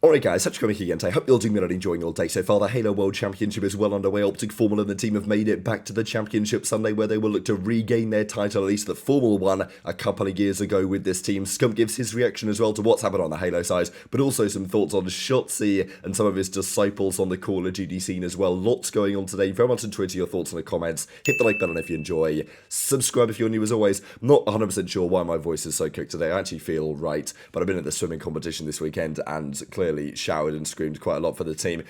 Alright guys, such coming again today. Hope you're all doing well and enjoying your day so far. The Halo World Championship is well underway. OpTic, FormaL and the team have made it back to the championship Sunday where they will look to regain their title, at least the FormaL one a couple of years ago with this team. Scump gives his reaction as well to what's happened on the Halo side, but also some thoughts on Shotzzy and some of his disciples on the Call of Duty scene as well. Lots going on today. Very much on Twitter, your thoughts in the comments. Hit the like button if you enjoy. Subscribe if you're new as always. Not 100% sure why my voice is so cooked today. I actually feel right, but I've been at the swimming competition this weekend and clearly showered and screamed quite a lot for the team.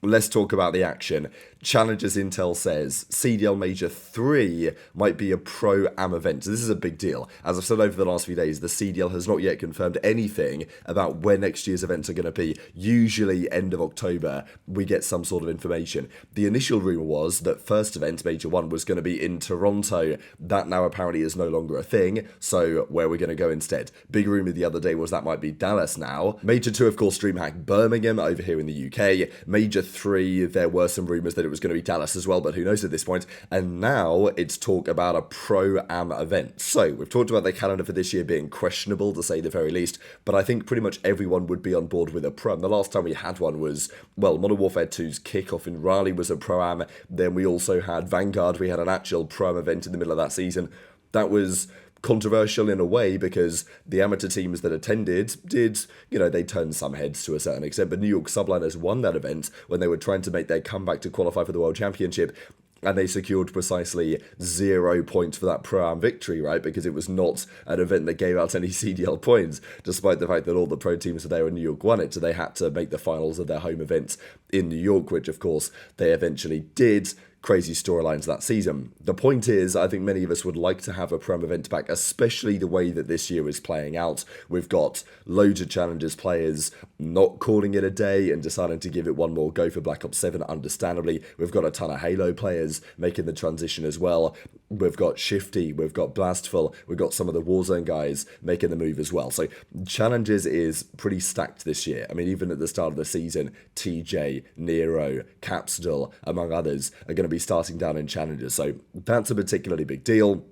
Let's talk about the action. Challenges Intel says CDL Major 3 might be a pro-am event. So this is a big deal. As I've said over the last few days, the CDL has not yet confirmed anything about when next year's events are going to be. Usually end of October, we get some sort of information. The initial rumour was that first event, Major 1, was going to be in Toronto. That now apparently is no longer a thing, so where we're going to go instead. Big rumour the other day was that might be Dallas now. Major 2, of course, DreamHack Birmingham over here in the UK. Major 3, there were some rumours that it was going to be Dallas as well, but who knows at this point. And now it's talk about a pro-am event. So we've talked about the calendar for this year being questionable, to say the very least, but I think pretty much everyone would be on board with a pro-am. The last time we had one was, well, Modern Warfare 2's kickoff in Raleigh was a pro-am. Then we also had Vanguard. We had an actual pro-am event in the middle of that season. That was controversial in a way because the amateur teams that attended did, they turned some heads to a certain extent, but New York Subliners won that event when they were trying to make their comeback to qualify for the World Championship, and they secured precisely 0 points for that pro-am victory, right? Because it was not an event that gave out any CDL points, despite the fact that all the pro teams that there in New York won it, so they had to make the finals of their home event in New York, which of course they eventually did. Crazy storylines that season. The point is, I think many of us would like to have a pro-am event back, especially the way that this year is playing out. We've got loads of Challengers players not calling it a day and deciding to give it one more go for Black Ops 7, understandably. We've got a ton of Halo players making the transition as well. We've got Shifty, we've got Blastful, we've got some of the Warzone guys making the move as well. So Challengers is pretty stacked this year. I mean, even at the start of the season, TJ, Nero, Capsule, among others, are going to be starting down in Challengers, so that's a particularly big deal,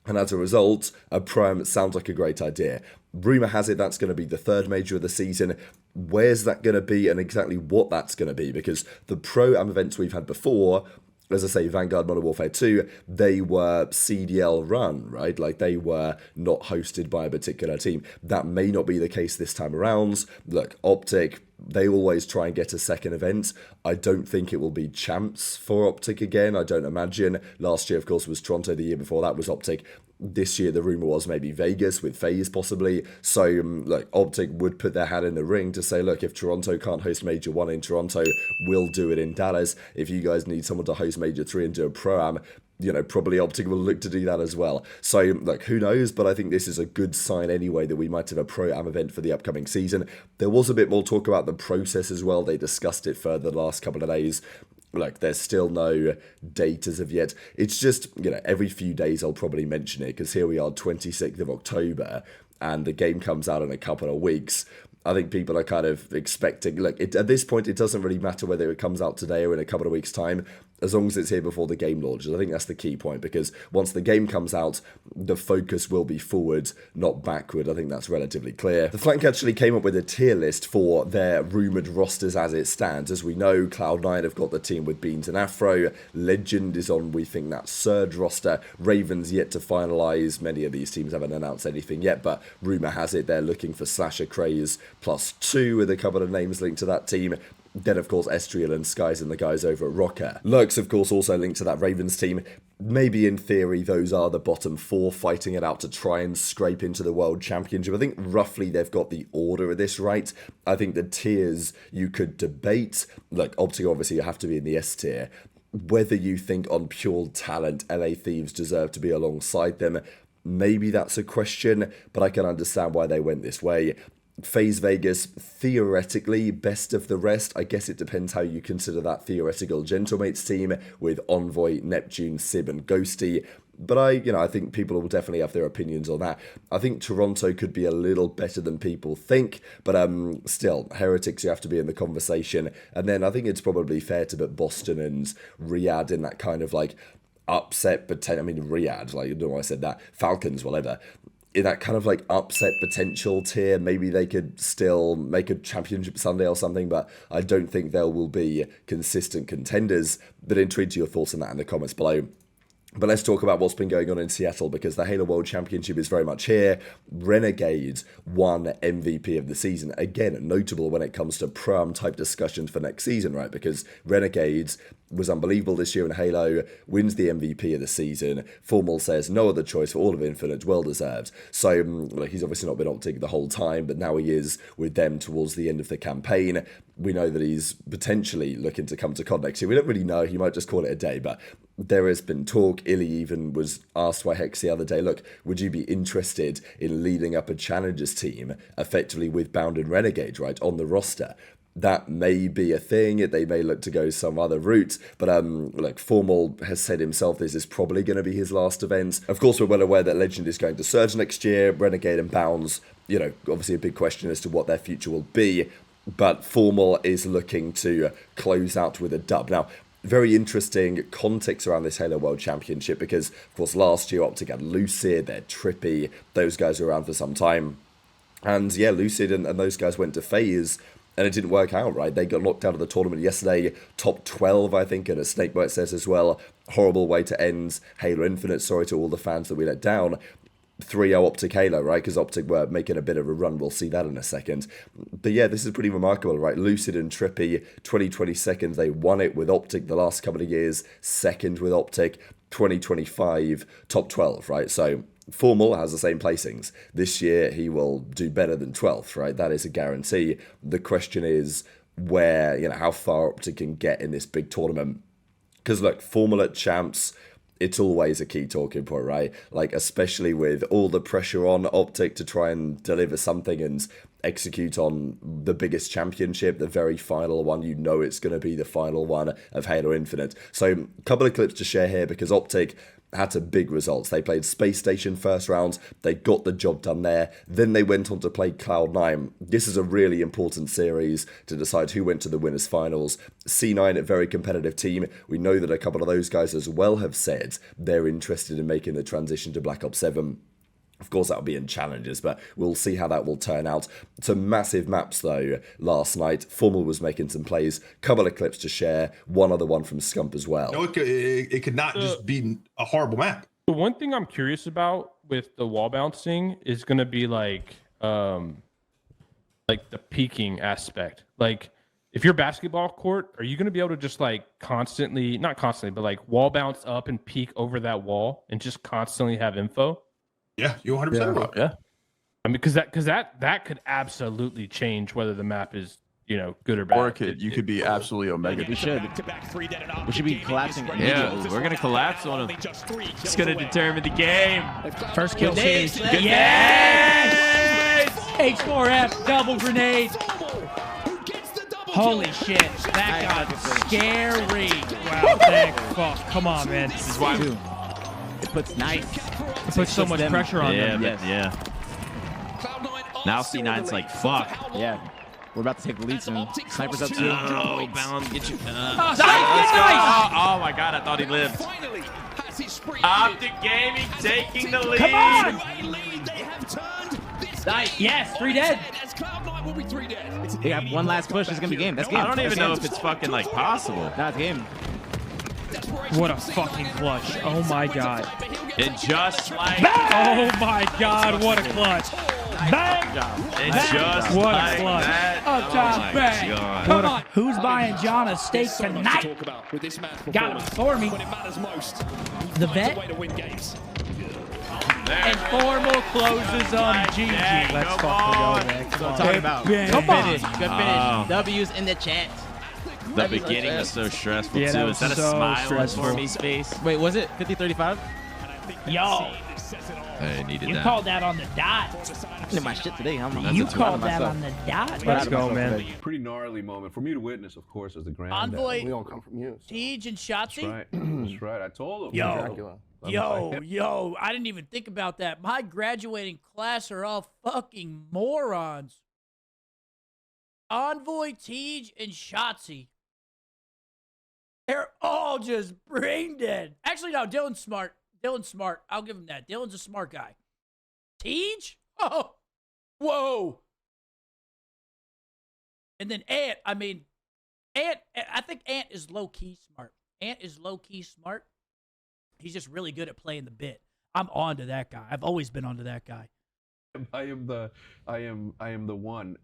and as a result, a pro-am sounds like a great idea. Rumour has it that's going to be the third major of the season. Where's that going to be and exactly what that's going to be? Because the pro-am events we've had before, as I say, Vanguard, Modern Warfare 2, they were CDL run, right? Like, they were not hosted by a particular team. That may not be the case this time around. Look, OpTic, they always try and get a second event. I don't think it will be Champs for OpTic again. I don't imagine. Last year, of course, was Toronto. The year before that was OpTic. This year, the rumour was maybe Vegas with FaZe possibly. So, look, OpTic would put their hat in the ring to say, look, if Toronto can't host Major 1 in Toronto, we'll do it in Dallas. If you guys need someone to host Major 3 and do a pro-am, probably OpTic will look to do that as well. So, look, who knows, but I think this is a good sign anyway that we might have a pro-am event for the upcoming season. There was a bit more talk about the process as well. They discussed it further the last couple of days. Like, there's still no date as of yet. It's just, every few days I'll probably mention it, because here we are, 26th of October, and the game comes out in a couple of weeks. I think people are kind of expecting, look, at this point, it doesn't really matter whether it comes out today or in a couple of weeks' time, as long as it's here before the game launches. I think that's the key point, because once the game comes out, the focus will be forward, not backward. I think that's relatively clear. The Flank actually came up with a tier list for their rumoured rosters as it stands. As we know, Cloud9 have got the team with Beans and Afro. Legend is on, we think, that Surge roster. Raven's yet to finalise. Many of these teams haven't announced anything yet, but rumour has it they're looking for Slasher Craze +2 with a couple of names linked to that team. Then, of course, Estriel and Skies and the guys over at Rokkr. Lurks, of course, also linked to that Ravens team. Maybe in theory, those are the bottom 4 fighting it out to try and scrape into the World Championship. I think roughly they've got the order of this right. I think the tiers you could debate. Like, OpTic, obviously, you have to be in the S tier. Whether you think on pure talent, LA Thieves deserve to be alongside them, maybe that's a question, but I can understand why they went this way. FaZe Vegas, theoretically, best of the rest. I guess it depends how you consider that theoretical Gentlemates team with Envoy, Neptune, Sib, and Ghosty. But I think people will definitely have their opinions on that. I think Toronto could be a little better than people think, but still, Heretics, you have to be in the conversation. And then I think it's probably fair to put Boston and ReeaL in that kind of like upset, but ReeaL, like, I don't know why I said that, Falcons, whatever. in that kind of like upset potential tier. Maybe they could still make a championship Sunday or something, but I don't think there will be consistent contenders. But intrigued to your thoughts on that in the comments below. But let's talk about what's been going on in Seattle, because the Halo World Championship is very much here. Renegade won MVP of the season. Again, notable when it comes to Prime type discussions for next season, right? Because Renegade was unbelievable this year in Halo, wins the MVP of the season. FormaL says no other choice for all of Infinite, well deserved. So he's obviously not been OpTic the whole time, but now he is with them towards the end of the campaign. We know that he's potentially looking to come to COD next year. We don't really know. He might just call it a day, but there has been talk. Illy even was asked by Hex the other day, look, would you be interested in leading up a Challengers team effectively with Bound and Renegade, right, on the roster? That may be a thing. They may look to go some other route, but like FormaL has said himself, this is probably going to be his last event. Of course, we're well aware that Legend is going to Surge next year. Renegade and Bounds, obviously a big question as to what their future will be, but FormaL is looking to close out with a dub. Now, very interesting context around this Halo World Championship, because, of course, last year OpTic had Lucid, they're Trippy, those guys were around for some time. And yeah, Lucid and those guys went to FaZe, and it didn't work out, right? They got knocked out of the tournament yesterday, top 12, I think, and as Snakebite says as well, horrible way to end Halo Infinite. Sorry to all the fans that we let down. 3-0 OpTic Halo, right? Because OpTic were making a bit of a run. We'll see that in a second. But yeah, this is pretty remarkable, right? Lucid and Trippy, 2020 seconds. They won it with OpTic the last couple of years. Second with OpTic, 2025, top 12, right? So FormaL has the same placings. This year, he will do better than 12th, right? That is a guarantee. The question is where, how far OpTic can get in this big tournament. Because look, FormaL at Champs, it's always a key talking point, right? Like, especially with all the pressure on OpTic to try and deliver something and execute on the biggest championship, the very final one. It's going to be the final one of Halo Infinite. So, a couple of clips to share here, because OpTic had some big results. They played Space Station first round. They got the job done there. Then they went on to play Cloud9. This is a really important series to decide who went to the winners finals. C9, a very competitive team. We know that a couple of those guys as well have said they're interested in making the transition to Black Ops 7. Of course, that'll be in challenges, but we'll see how that will turn out. Some massive maps, though, last night. FormaL was making some plays. Couple of clips to share. One other one from Scump as well. No, it could not just be a horrible map. The one thing I'm curious about with the wall bouncing is going to be like the peaking aspect. Like, if you're basketball court, are you going to be able to just like constantly, not constantly, but like wall bounce up and peek over that wall and just constantly have info? Yeah, you 100% will. Yeah. I mean, because that could absolutely change whether the map is, good or bad. Or you could be absolutely Omega. We should be collapsing. Yeah, we're gonna collapse on him. It's gonna determine the game. First kill series. Yes! H4F double grenade. Holy shit, that got scary. Wow, thank fuck. Come on, man. This is why It puts so much pressure on them. Yeah. Now C9's like, fuck. Yeah. We're about to take the lead soon. Sniper's up too. Oh, Bound, get you. Nice! Oh my god, I thought he lived. OpTic Gaming taking the lead. Come on! Nice. Yes, 3 dead. Yeah, one last push is gonna be game. That's game. I don't even know if it's fucking like possible. That's game. What a fucking clutch. Oh my god. And just like Oh my god, what a clutch. Bang! And just What a like clutch. that. Up top, Oh my bang. god. Come on. Who's buying John a steak tonight? Got him for me. The vet. And FormaL closes on GG. Let's Come fucking go, on. man. That's what I'm talking about. Good finish. Good finish. W's in the chat. The beginning was so stressful Yeah, too. that Is that a was so smile on stressful. Formy's face? Wait, was it 50-35? Yo, I needed you that. called that on the dot. I'm in my shit today. You called that on the dot. Let's go, man. Pretty gnarly moment for me to witness, of course, as the grand. Envoy, We all come from you. So. Thieves, and Shotzzy. That's right. That's right. I told him. Yo, I didn't even think about that. My graduating class are all fucking morons. Envoy, Thieves, and Shotzzy. They're all just brain dead. Actually, no, Dylan's smart. I'll give him that. Dylan's a smart guy. Tej? Oh, whoa. And then Ant, I think Ant is low-key smart. Ant is low-key smart. He's just really good at playing the bit. I'm on to that guy. I've always been onto that guy. I am the one.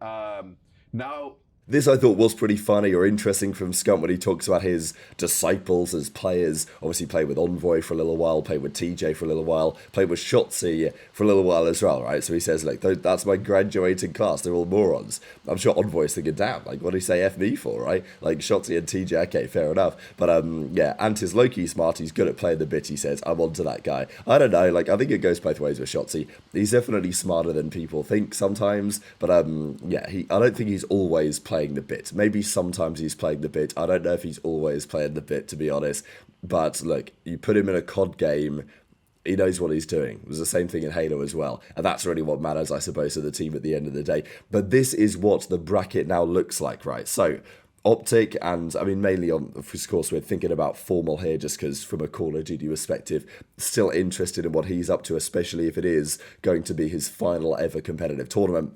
Now. This I thought was pretty funny or interesting from Scump when he talks about his disciples as players. Obviously played with Envoy for a little while, played with TJ for a little while, played with Shotzzy for a little while as well, right? So he says, like, that's my graduating class. They're all morons. I'm sure Envoy's thinking, damn, like, what did he say F me for, right? Like, Shotzzy and TJ, okay, fair enough. But, yeah, Ant is low-key smart. He's good at playing the bit, he says. I'm onto that guy. I don't know, like, I think it goes both ways with Shotzzy. He's definitely smarter than people think sometimes. But, yeah, I don't think he's always playing the bit. Maybe sometimes he's playing the bit. I don't know if he's always playing the bit, to be honest. But look, you put him in a COD game, he knows what he's doing. It was the same thing in Halo as well. And that's really what matters, I suppose, to the team at the end of the day. But this is what the bracket now looks like, right? So, OpTic, and I mean, mainly on, of course, we're thinking about FormaL here just because from a Call of Duty perspective, still interested in what he's up to, especially if it is going to be his final ever competitive tournament.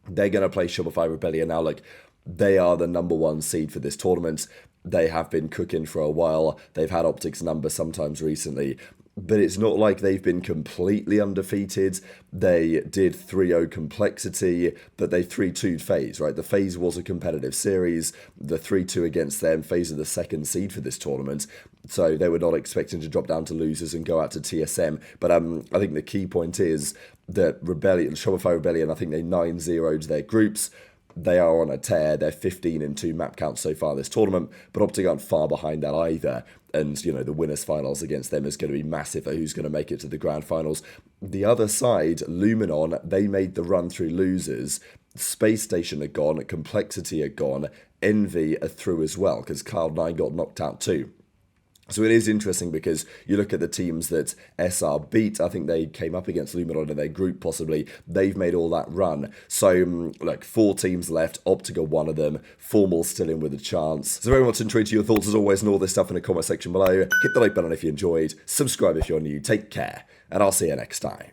They're going to play Shopify Rebellion now. Like, they are the #1 seed for this tournament. They have been cooking for a while. They've had OpTic's number sometimes recently. But it's not like they've been completely undefeated. They did 3-0 Complexity, but they 3-2'd FaZe, right? The FaZe was a competitive series. The 3-2 against them, FaZe are the 2nd seed for this tournament. So they were not expecting to drop down to losers and go out to TSM. But I think the key point is that Shopify Rebellion, I think they 9-0'd their groups. They are on a tear. They're 15-2 map counts so far this tournament, but OpTic aren't far behind that either. And, you know, the winners finals against them is going to be massive for who's going to make it to the grand finals. The other side, Luminon, they made the run through losers. Space Station are gone. Complexity are gone. Envy are through as well because Cloud9 got knocked out too. So it is interesting because you look at the teams that SR beat. I think they came up against Luminon in their group, possibly. They've made all that run. So, like, 4 teams left. OpTic are one of them. FormaL still in with a chance. So very much intrigued to your thoughts, as always, and all this stuff in the comment section below. Hit the like button if you enjoyed. Subscribe if you're new. Take care. And I'll see you next time.